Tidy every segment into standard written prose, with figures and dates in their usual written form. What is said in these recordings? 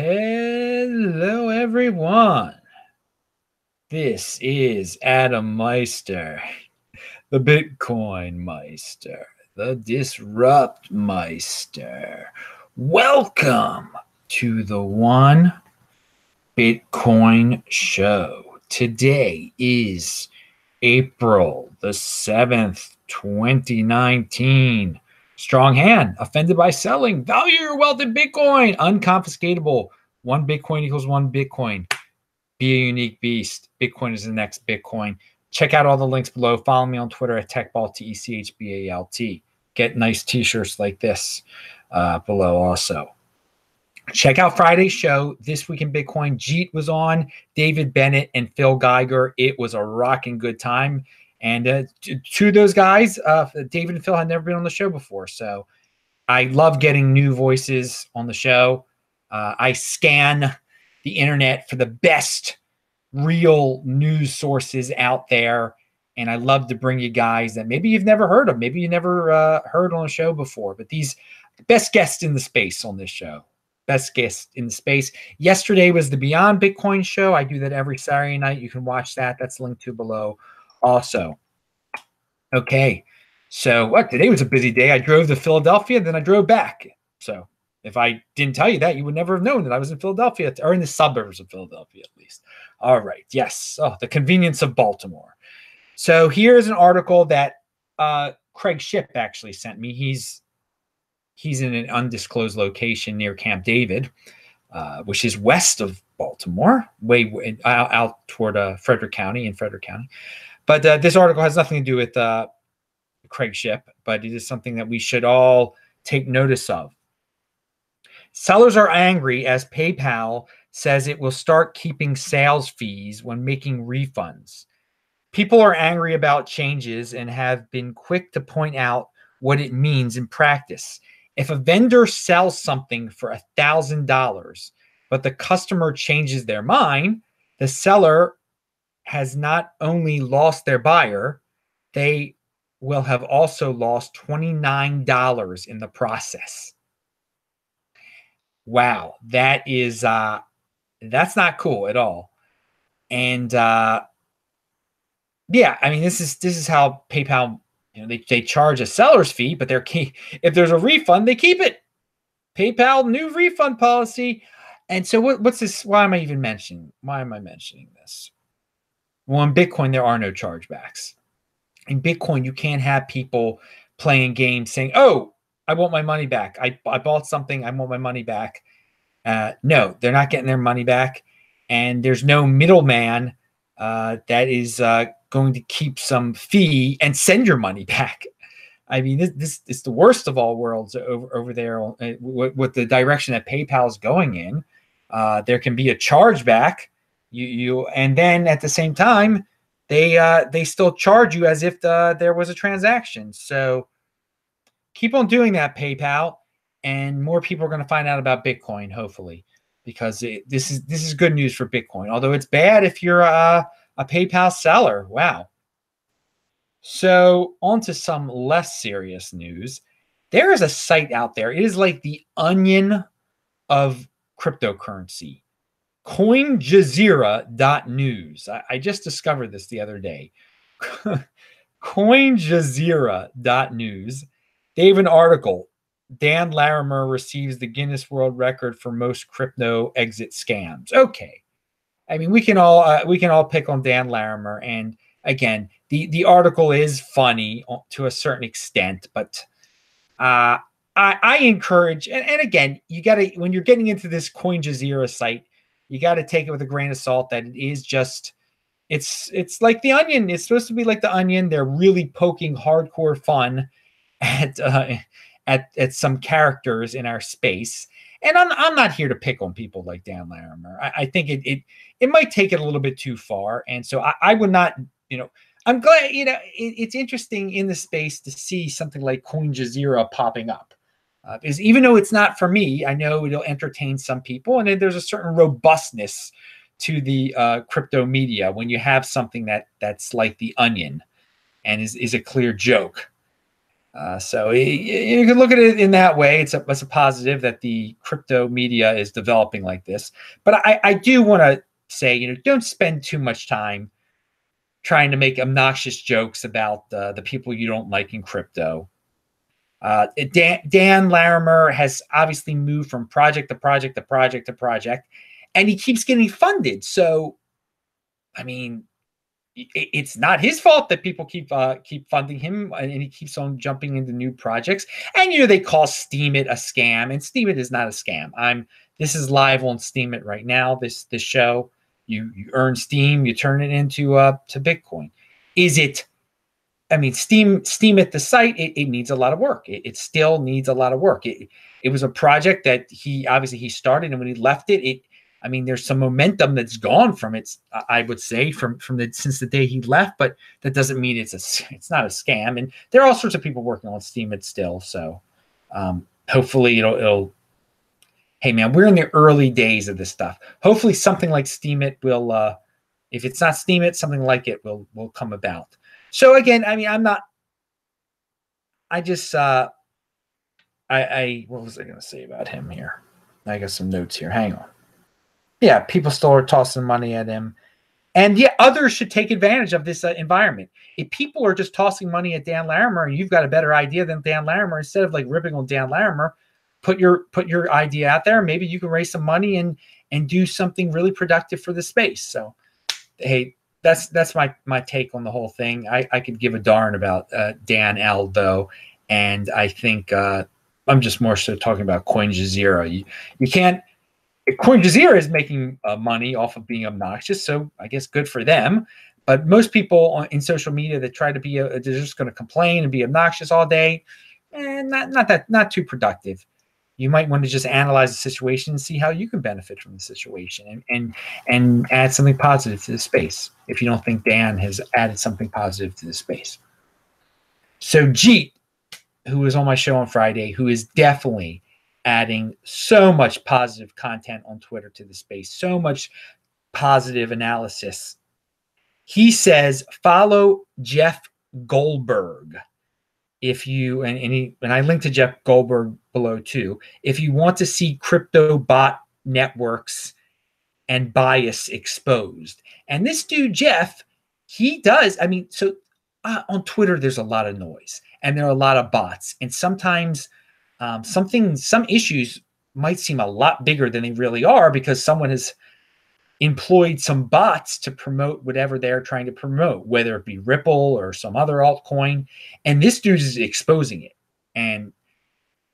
Hello, everyone. This is Adam Meister, the Bitcoin Meister, the Disrupt Meister. Welcome to the One Bitcoin Show. Today is April the 7th, 2019. Strong hand, offended by selling. Value your wealth in Bitcoin. Unconfiscatable. One Bitcoin equals one Bitcoin. Be a unique beast. Bitcoin is the next Bitcoin. Check out all the links below. Follow me on Twitter at TechBalt, TechBalt. Get nice t-shirts like this below also. Check out Friday's show, This Week in Bitcoin. Jeet was on, David Bennett and Phil Geiger. It was a rocking good time. And two of those guys, David and Phil, had never been on the show before. So I love getting new voices on the show. I scan the internet for the best real news sources out there. And I love to bring you guys that maybe you've never heard of. Maybe you never heard on a show before. But these best guests in the space on this show. Best guest in the space. Yesterday was the Beyond Bitcoin show. I do that every Saturday night. You can watch that. That's linked to below also. Okay. So today was a busy day. I drove to Philadelphia, then I drove back. So if I didn't tell you that, you would never have known that I was in Philadelphia, or in the suburbs of Philadelphia at least. All right. Yes. Oh, the convenience of Baltimore. So here's an article that Craig Shipp actually sent me. He's in an undisclosed location near Camp David, which is west of Baltimore, way out toward Frederick County. But this article has nothing to do with Craig Shipp, but it is something that we should all take notice of. Sellers are angry as PayPal says it will start keeping sales fees when making refunds. People are angry about changes and have been quick to point out what it means in practice. If a vendor sells something for $1,000, but the customer changes their mind, the seller has not only lost their buyer, they will have also lost $29 in the process. Wow, that is that's not cool at all. And yeah, I mean, this is how PayPal, they charge a seller's fee, but if there's a refund, they keep it. PayPal new refund policy. And so what's this? Why am I even mentioning? Why am I mentioning this? Well, in Bitcoin, there are no chargebacks. In Bitcoin, you can't have people playing games saying, "Oh, I want my money back. I bought something. I want my money back." No, they're not getting their money back. And there's no middleman that is going to keep some fee and send your money back. I mean, this is the worst of all worlds over there with the direction that PayPal is going in. There can be a chargeback, and then at the same time, they still charge you as if there was a transaction. So keep on doing that, PayPal, and more people are going to find out about Bitcoin, hopefully, because this is good news for Bitcoin. Although it's bad if you're a PayPal seller. Wow. So on to some less serious news. There is a site out there. It is like the Onion of cryptocurrency. CoinJazeera.news. I just discovered this the other day. CoinJazeera.news. They have an article. Dan Larimer receives the Guinness World Record for most crypto exit scams. Okay. I mean, we can all pick on Dan Larimer, and again, the article is funny to a certain extent, but I encourage, and again, you got to, when you're getting into this CoinJazeera site, you got to take it with a grain of salt that it is just, it's like the Onion. It's supposed to be like the Onion. They're really poking hardcore fun at some characters in our space. And I'm not here to pick on people like Dan Larimer. I think it might take it a little bit too far. And so I would not, I'm glad, it's interesting in the space to see something like CoinJazeera popping up. Because even though it's not for me, I know it'll entertain some people. And there's a certain robustness to the crypto media when you have something that's like the Onion and is a clear joke. So you can look at it in that way. It's a positive that the crypto media is developing like this. But I do want to say, don't spend too much time trying to make obnoxious jokes about the people you don't like in crypto. Dan Larimer has obviously moved from project to project to project to project, and he keeps getting funded. So, I mean, it's not his fault that people keep funding him, and he keeps on jumping into new projects. And they call Steemit a scam, and Steemit is not a scam. This is live on Steemit right now. This show, you earn Steem, you turn it into to Bitcoin. Is it? I mean, Steemit the site, it needs a lot of work. It still needs a lot of work. It was a project that he started, and when he left it, I mean, there's some momentum that's gone from it. I would say since the day he left, but that doesn't mean it's not a scam. And there are all sorts of people working on Steemit still. So hopefully it'll. Hey man, we're in the early days of this stuff. Hopefully something like Steemit will. If it's not Steemit, something like it will come about. So again, I mean, I'm not. I just. What was I going to say about him here? I got some notes here. Hang on. Yeah, people still are tossing money at him. And yeah, others should take advantage of this environment. If people are just tossing money at Dan Larimer and you've got a better idea than Dan Larimer, instead of like ripping on Dan Larimer, put your idea out there. Maybe you can raise some money and do something really productive for the space. So, hey, that's my take on the whole thing. I could give a darn about Dan L though, and I think I'm just more so talking about Coin Jazeera. You can't. Coin Jazeera is making money off of being obnoxious, so I guess good for them. But most people in social media that try to be, they're just going to complain and be obnoxious all day, and not too productive. You might want to just analyze the situation and see how you can benefit from the situation, and add something positive to the space. If you don't think Dan has added something positive to the space, so Jeet, who was on my show on Friday, who is definitely adding so much positive content on Twitter to the space, so much positive analysis. He says, follow Jeff Goldberg. If you, and I linked to Jeff Goldberg below too, if you want to see crypto bot networks and bias exposed. And this dude, Jeff, he does, I mean, so on Twitter, there's a lot of noise and there are a lot of bots. And sometimes some issues might seem a lot bigger than they really are because someone has employed some bots to promote whatever they're trying to promote, whether it be Ripple or some other altcoin. And this dude is exposing it. And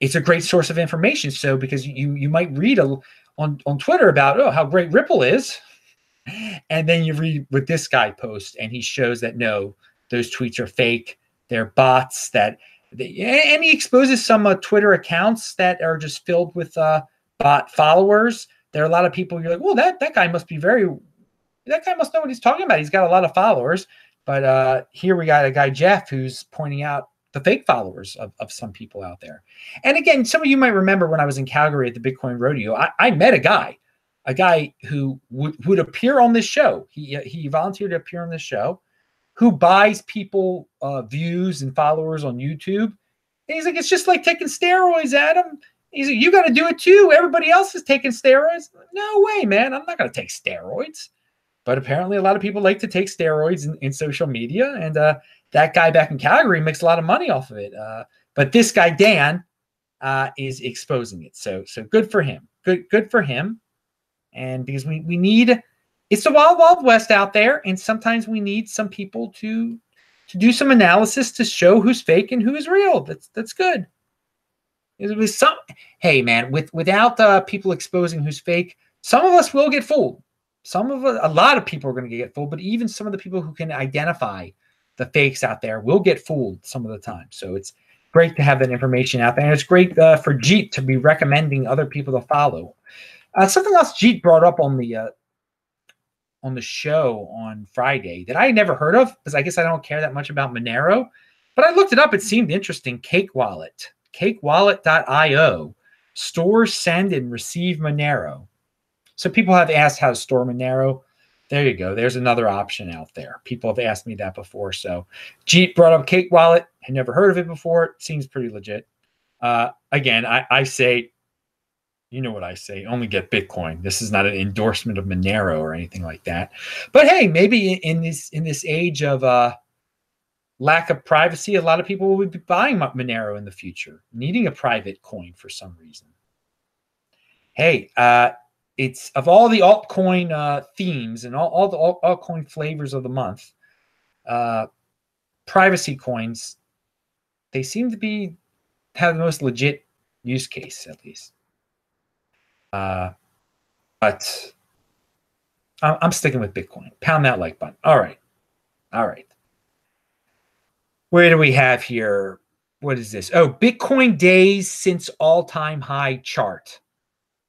it's a great source of information. So because you might read on Twitter about, how great Ripple is. And then you read what this guy posts and he shows that no, those tweets are fake. They're bots and he exposes some Twitter accounts that are just filled with bot followers. There are a lot of people you're like, well, that guy must know what he's talking about. He's got a lot of followers. But here we got a guy, Jeff, who's pointing out the fake followers of some people out there. And again, some of you might remember when I was in Calgary at the Bitcoin Rodeo, I met a guy who would appear on this show. He volunteered to appear on this show, who buys people views and followers on YouTube. And he's like, it's just like taking steroids, Adam. He's like, you got to do it too. Everybody else is taking steroids. No way, man. I'm not going to take steroids. But apparently a lot of people like to take steroids in social media. And that guy back in Calgary makes a lot of money off of it. But this guy, Dan, is exposing it. So good for him. Good for him. And because we need... It's the wild, wild west out there, and sometimes we need some people to do some analysis to show who's fake and who is real. That's good. It was hey man, without people exposing who's fake, some of us will get fooled. A lot of people are going to get fooled, but even some of the people who can identify the fakes out there will get fooled some of the time. So it's great to have that information out there, and it's great for Jeet to be recommending other people to follow. Something else Jeet brought up on the show on Friday that I never heard of, because I guess I don't care that much about Monero, but I looked it up. It seemed interesting. Cake Wallet, cakewallet.io, store, send, and receive Monero. So people have asked how to store Monero. there you go. There's another option out there. People have asked me that before. So Jeet brought up Cake Wallet. Had never heard of it before. It seems pretty legit. Again, I say, you know what I say, only get Bitcoin. This is not an endorsement of Monero or anything like that. But hey, maybe in this age of lack of privacy, a lot of people will be buying Monero in the future, needing a private coin for some reason. Hey, it's of all the altcoin themes and all the altcoin flavors of the month, privacy coins, they seem to have the most legit use case, at least. But I'm sticking with Bitcoin. Pound that like button. All right. Where do we have here? What is this? Oh, Bitcoin days since all-time high chart.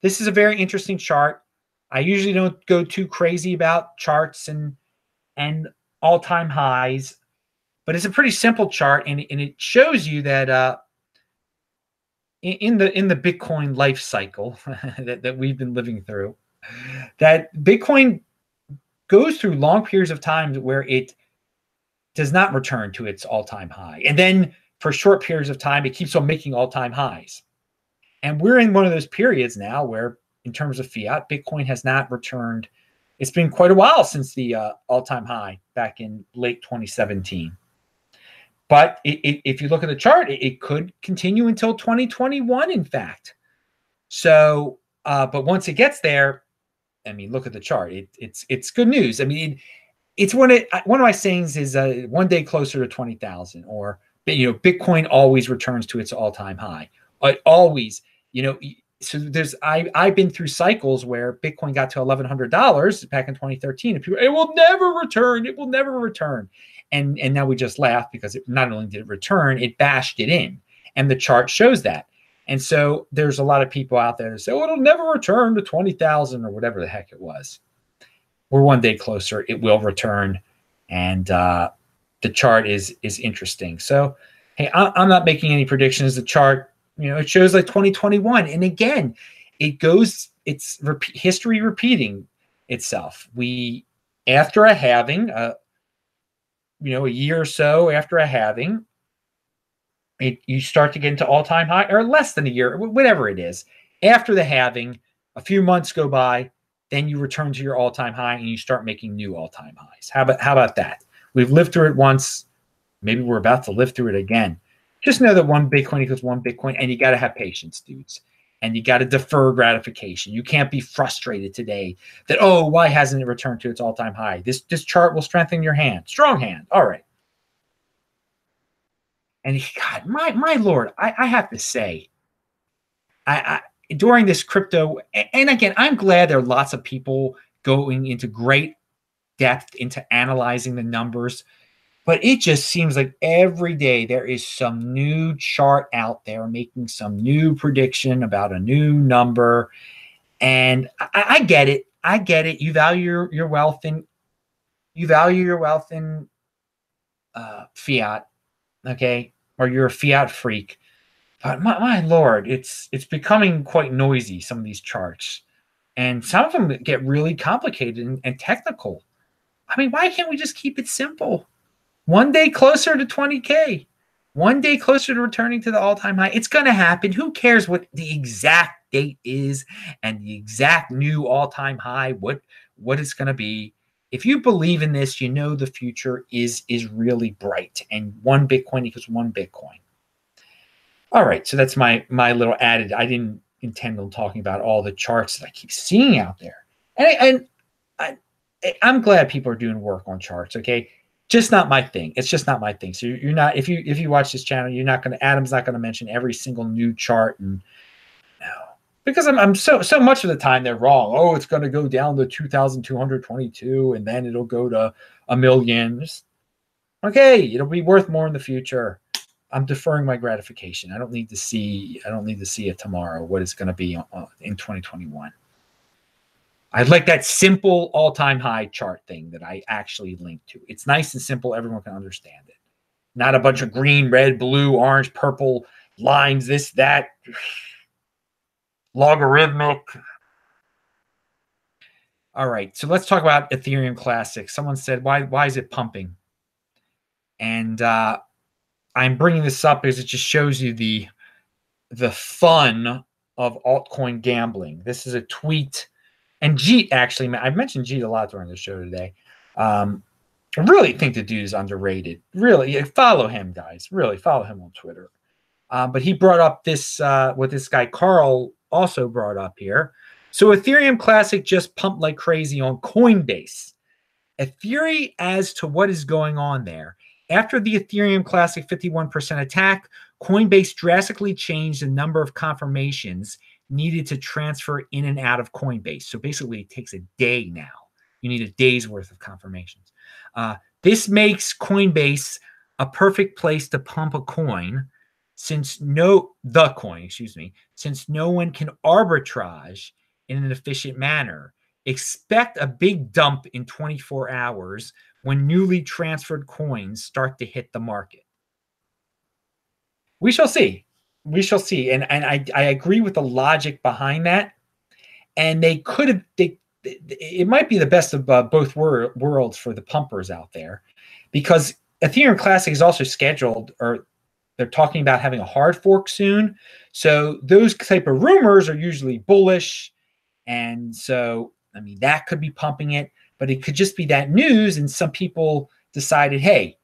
This is a very interesting chart. I usually don't go too crazy about charts and all-time highs, but it's a pretty simple chart, and it shows you that in the Bitcoin life cycle that we've been living through, that Bitcoin goes through long periods of time where it does not return to its all-time high. And then for short periods of time, it keeps on making all-time highs. And we're in one of those periods now where, in terms of fiat, Bitcoin has not returned. It's been quite a while since the all-time high back in late 2017. But if you look at the chart, it could continue until 2021, in fact. So, but once it gets there, I mean, look at the chart. It's good news. I mean, it's one of my sayings is one day closer to 20,000, or Bitcoin always returns to its all-time high. Always, So I've been through cycles where Bitcoin got to $1,100 back in 2013, and people, it will never return. It will never return. And now we just laugh because not only did it return, it bashed it in, and the chart shows that. And so there's a lot of people out there that say, "Oh, it'll never return to 20,000 or whatever the heck it was." We're one day closer. It will return, and the chart is interesting. So, hey, I'm not making any predictions. The chart, it shows like 2021, and again, it's history repeating itself. After a halving, a year or so after a halving, you start to get into all-time high, or less than a year, whatever it is. After the halving, a few months go by, then you return to your all-time high and you start making new all-time highs. How about that? We've lived through it once. Maybe we're about to live through it again. Just know that one Bitcoin equals one Bitcoin, and you got to have patience, dudes. And you got to defer gratification. You can't be frustrated today that, oh, why hasn't it returned to its all-time high? This chart will strengthen your hand. Strong hand. All right. And God, my Lord, I have to say, I during this crypto, and again, I'm glad there are lots of people going into great depth into analyzing the numbers, but it just seems like every day there is some new chart out there making some new prediction about a new number. And I get it. I get it. You value your wealth in fiat, okay? Or you're a fiat freak. But my Lord, it's becoming quite noisy, some of these charts. And some of them get really complicated and technical. I mean, why can't we just keep it simple? One day closer to 20K. One day closer to returning to the all-time high. It's going to happen. Who cares what the exact date is and the exact new all-time high, what it's going to be? If you believe in this, you know the future is really bright, and one Bitcoin equals one Bitcoin. All right, so that's my little added. I didn't intend on talking about all the charts that I keep seeing out there, and I'm glad people are doing work on charts. Okay, just not my thing. It's just not my thing. So you're not, if you watch this channel, you're not going to. Adam's not going to mention every single new chart, and no, because I'm so much of the time they're wrong. Oh, it's going to go down to 2,222, and then it'll go to 1 million. Okay, it'll be worth more in the future. I'm deferring my gratification. I don't need to see it tomorrow, what it's going to be in 2021. I'd like that simple all-time high chart thing that I actually link to. It's nice and simple. Everyone can understand it. Not a bunch of green, red, blue, orange, purple lines, this, that, logarithmic. All right, so let's talk about Ethereum Classic. Someone said, why is it pumping? And I'm bringing this up because it just shows you the fun of altcoin gambling. This is a tweet, and Jeet actually, I've mentioned Jeet a lot during the show today. I really think the dude is underrated. Really, follow him, guys. Really follow him on Twitter. But he brought up this, what this guy Carl also brought up here. So Ethereum Classic just pumped like crazy on Coinbase. A theory as to what is going on there. After the Ethereum Classic 51% attack, Coinbase drastically changed the number of confirmations needed to transfer in and out of Coinbase. So basically, it takes a day now. You need a day's worth of confirmations. This makes Coinbase a perfect place to pump a coin, since no one can arbitrage in an efficient manner. Expect a big dump in 24 hours when newly transferred coins start to hit the market. We shall see. We shall see. And I agree with the logic behind that. And they could have, it might be the best of both worlds for the pumpers out there, because Ethereum Classic is also scheduled, or they're talking about having a hard fork soon. So those type of rumors are usually bullish. And so, I mean, that could be pumping it, but it could just be that news. And some people decided, hey,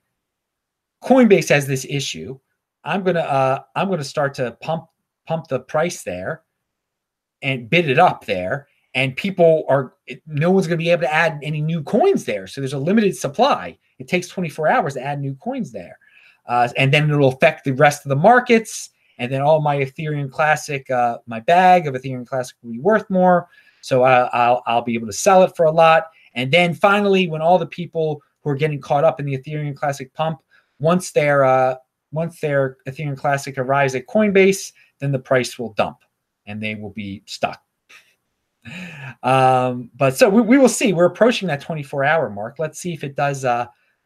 Coinbase has this issue. I'm gonna start to pump the price there and bid it up there. And no one's going to be able to add any new coins there. So there's a limited supply. It takes 24 hours to add new coins there. And then it'll affect the rest of the markets. And then all my Ethereum Classic, my bag of Ethereum Classic will be worth more. So I'll be able to sell it for a lot. And then finally, when all the people who are getting caught up in the Ethereum Classic pump, once their Ethereum Classic arrives at Coinbase, then the price will dump and they will be stuck. But so we will see. We're approaching that 24-hour mark. Let's see if it does.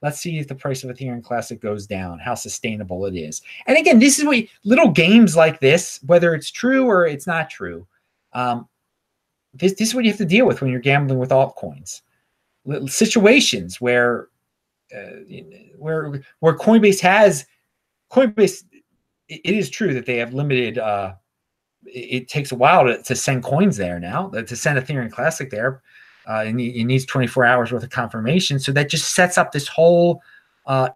Let's see if the price of Ethereum Classic goes down, how sustainable it is. And again, this is what little games like this, whether it's true or it's not true, this is what you have to deal with when you're gambling with altcoins. Little situations where Coinbase, it is true that they have limited. It takes a while to send coins there now, to send Ethereum Classic there. It needs 24 hours worth of confirmation. So that just sets up this whole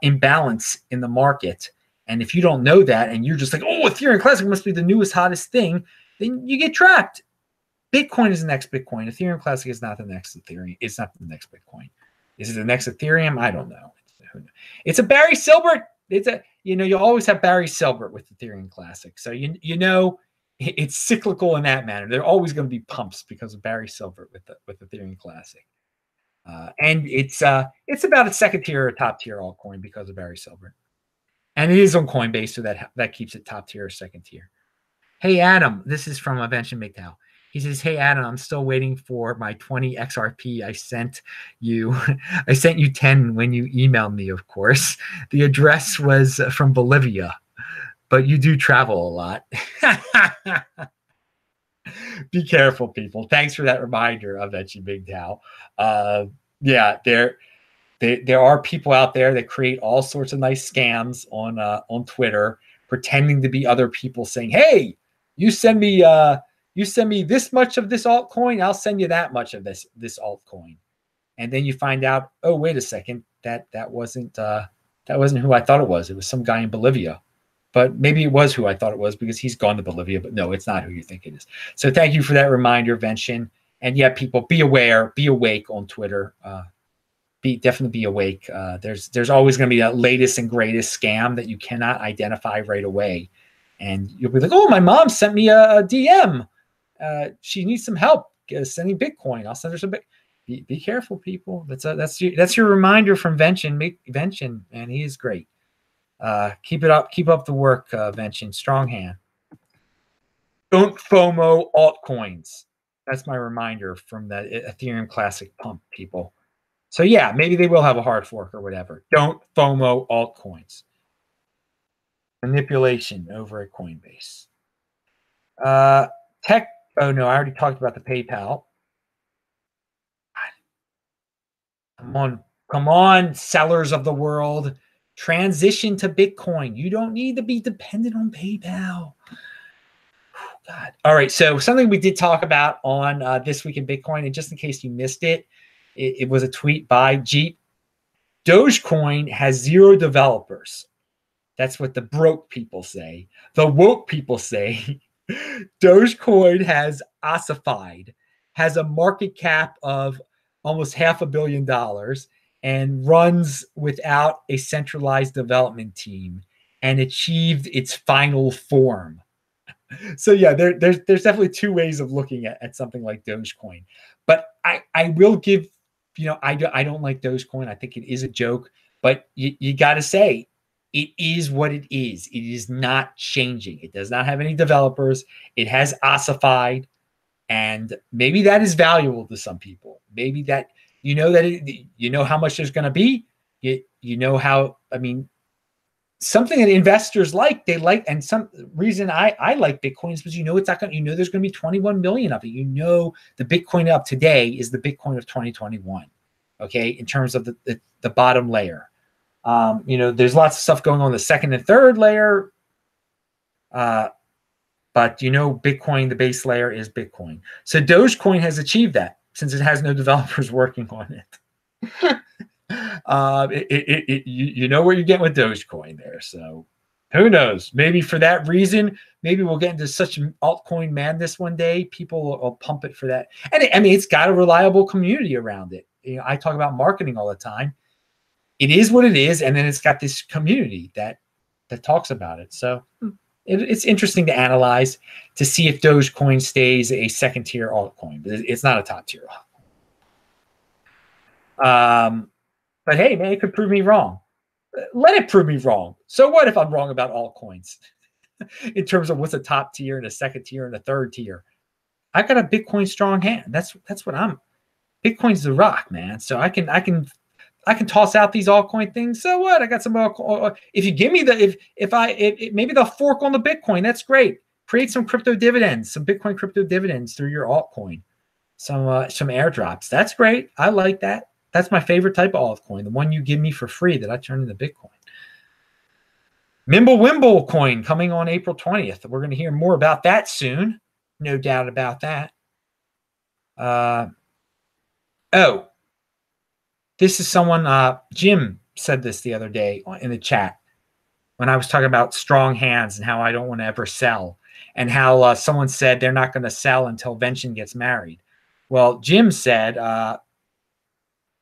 imbalance in the market. And if you don't know that and you're just like, oh, Ethereum Classic must be the newest, hottest thing, then you get trapped. Bitcoin is the next Bitcoin. Ethereum Classic is not the next Ethereum. It's not the next Bitcoin. Is it the next Ethereum? I don't know. It's a Barry Silbert. You always have Barry Silbert with Ethereum Classic. So it's cyclical in that manner. There are always going to be pumps because of Barry Silbert with Ethereum Classic. And it's about a second tier or top tier altcoin because of Barry Silbert. And it is on Coinbase, so that keeps it top tier or second tier. Hey, Adam, this is from Benjamin McDowell. He says, hey, Adam, I'm still waiting for my 20 XRP I sent you. I sent you 10 when you emailed me, of course. The address was from Bolivia, but you do travel a lot. Be careful, people. Thanks for that reminder of that, you big Tao. Yeah, there are people out there that create all sorts of nice scams on Twitter, pretending to be other people, saying, hey, you send me this much of this altcoin, I'll send you that much of this altcoin. And then you find out, oh, wait a second, that wasn't who I thought it was. It was some guy in Bolivia. But maybe it was who I thought it was because he's gone to Bolivia. But no, it's not who you think it is. So thank you for that reminder, Vention. And yeah, people, be aware, be awake on Twitter. Definitely be awake. There's always going to be that latest and greatest scam that you cannot identify right away. And you'll be like, oh, my mom sent me a DM. She needs some help sending Bitcoin. I'll send her some Bitcoin. Be careful, people. That's your reminder from Vention, man. He is great. Keep it up. Keep up the work, Vention. Strong hand. Don't FOMO altcoins. That's my reminder from the Ethereum Classic pump, people. So yeah, maybe they will have a hard fork or whatever. Don't FOMO altcoins. Manipulation over at Coinbase. Oh no, I already talked about the PayPal. Come on, sellers of the world. Transition to Bitcoin. You don't need to be dependent on PayPal. God. All right. So something we did talk about on This Week in Bitcoin, and just in case you missed it, it was a tweet by Jeep. Dogecoin has 0 developers. That's what the broke people say. The woke people say Dogecoin has ossified, has a market cap of almost $500 million, and runs without a centralized development team and achieved its final form. So yeah, there's definitely 2 ways of looking at something like Dogecoin. But I will give, I don't like Dogecoin. I think it is a joke, but you got to say, it is what it is. It is not changing. It does not have any developers. It has ossified, and maybe that is valuable to some people. Maybe that how much there's going to be. How, I mean, something that investors they like, and some reason I like Bitcoin is because it's not going. There's going to be 21 million of it. The Bitcoin up today is the Bitcoin of 2021. Okay, in terms of the bottom layer. There's lots of stuff going on the second and third layer. But Bitcoin, the base layer is Bitcoin. So Dogecoin has achieved that since it has no developers working on it. You know where you're getting with Dogecoin there. So who knows? Maybe for that reason, maybe we'll get into such altcoin madness one day. People will pump it for that. And it's got a reliable community around it. I talk about marketing all the time. It is what it is, and then it's got this community that talks about it. So it's interesting to analyze to see if Dogecoin stays a second-tier altcoin, but it's not a top-tier altcoin. But hey, man, it could prove me wrong. Let it prove me wrong. So what if I'm wrong about altcoins in terms of what's a top tier and a second tier and a third tier? I got a Bitcoin strong hand. That's what I'm. Bitcoin's the rock, man. So I can toss out these altcoin things. So what? I got some altcoin. If you give me if maybe they'll fork on the Bitcoin. That's great. Create some crypto dividends, some Bitcoin crypto dividends through your altcoin. Some airdrops. That's great. I like that. That's my favorite type of altcoin, the one you give me for free that I turn into Bitcoin. Mimblewimble coin coming on April 20th. We're going to hear more about that soon. No doubt about that. This is someone, Jim said this the other day in the chat when I was talking about strong hands and how I don't want to ever sell, and how someone said they're not going to sell until Vention gets married. Well, Jim said,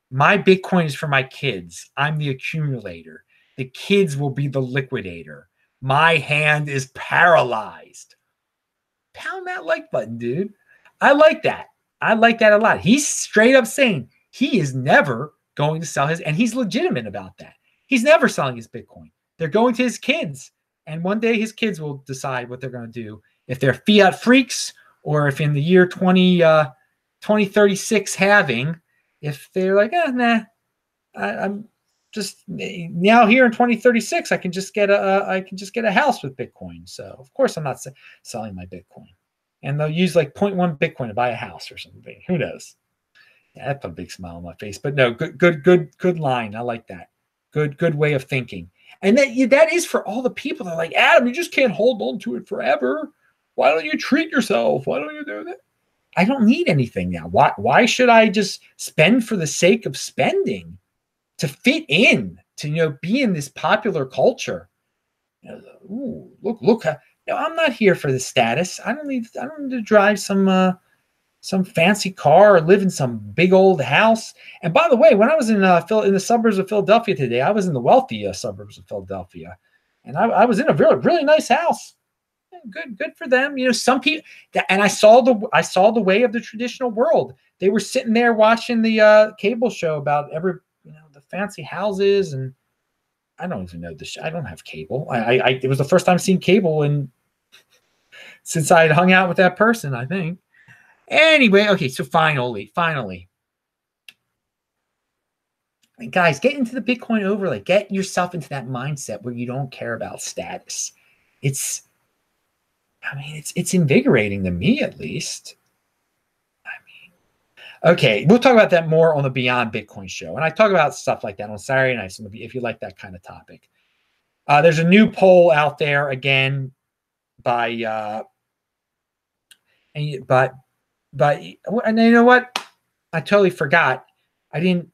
my Bitcoin is for my kids. I'm the accumulator. The kids will be the liquidator. My hand is paralyzed. Pound that like button, dude. I like that. I like that a lot. He's straight up saying he is never going to sell his, and he's legitimate about that. He's never selling his Bitcoin. They're going to his kids. And one day his kids will decide what they're going to do. If they're fiat freaks, or if in the year 2036 halving, if they're like, nah, I'm just now here in 2036, I can just get a house with Bitcoin. So of course I'm not selling my Bitcoin, and they'll use like 0.1 Bitcoin to buy a house or something. Who knows? Yeah, that put a big smile on my face. But no, good line. I like that. Good way of thinking. And that is for all the people that are like, Adam, you just can't hold on to it forever. Why don't you treat yourself? Why don't you do that? I don't need anything now. Why should I just spend for the sake of spending to fit in, to be in this popular culture? Ooh, look. No, I'm not here for the status. I don't need to drive some fancy car or live in some big old house. And by the way, when I was in the suburbs of Philadelphia today, I was in the wealthy suburbs of Philadelphia, and I was in a really, really nice house. Good for them. Some people, and I saw the way of the traditional world. They were sitting there watching the cable show about the fancy houses, and I don't even know this. I don't have cable. It was the first time I've seen cable since I had hung out with that person, I think. Anyway, okay, so finally, guys, get into the Bitcoin overlay. Get yourself into that mindset where you don't care about status. It's invigorating to me, at least. Okay, we'll talk about that more on the Beyond Bitcoin show. And I talk about stuff like that on Saturday nights if you like that kind of topic. There's a new poll out there again by and you know what? I totally forgot. I didn't.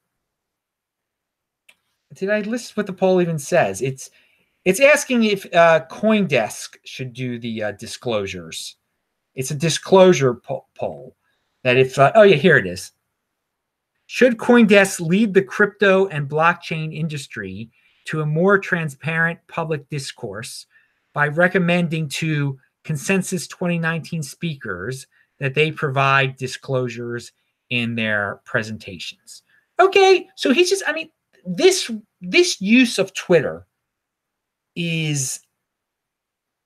Did I list what the poll even says? It's asking if CoinDesk should do the disclosures. It's a disclosure poll that if oh yeah, here it is. Should CoinDesk lead the crypto and blockchain industry to a more transparent public discourse by recommending to Consensus 2019 speakers that they provide disclosures in their presentations? Okay, so he's just, I mean, this use of Twitter is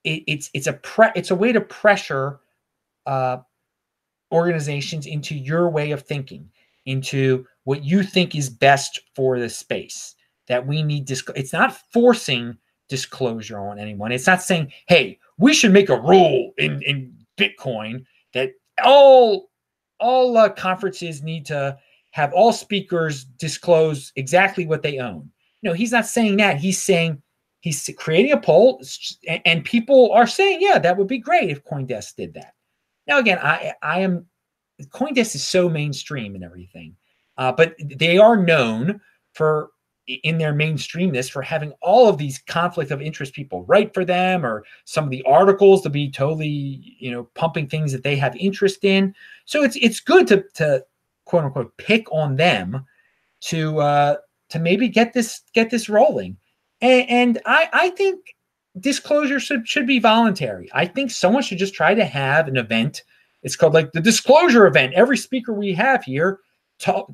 it's a way to pressure organizations into your way of thinking, into what you think is best for the space. That we need it's not forcing disclosure on anyone. It's not saying, hey, we should make a rule in Bitcoin that all conferences need to have all speakers disclose exactly what they own. No, he's not saying that. He's saying he's creating a poll, and people are saying, yeah, that would be great if CoinDesk did that. Now, again, I am CoinDesk is so mainstream and everything, but they are known for in their mainstreamness for having all of these conflict of interest people write for them, or some of the articles to be totally, pumping things that they have interest in. So it's good to quote unquote pick on them to maybe get this rolling. And I think disclosure should be voluntary. I think someone should just try to have an event. It's called like the disclosure event. Every speaker we have here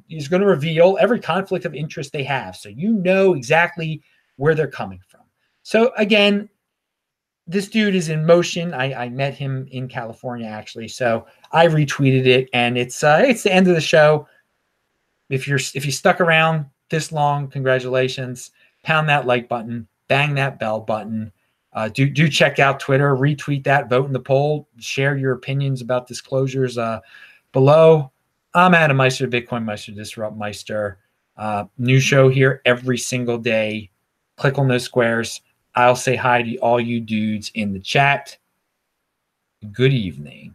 is going to reveal every conflict of interest they have, so you know exactly where they're coming from. So again, this dude is in motion. I met him in California, actually, so I retweeted it, and it's the end of the show. If you stuck around this long, congratulations. Pound that like button, bang that bell button. Do check out Twitter, retweet that, vote in the poll, share your opinions about disclosures below. I'm Adam Meister, Bitcoin Meister, Disrupt Meister. New show here every single day. Click on those squares. I'll say hi to all you dudes in the chat. Good evening.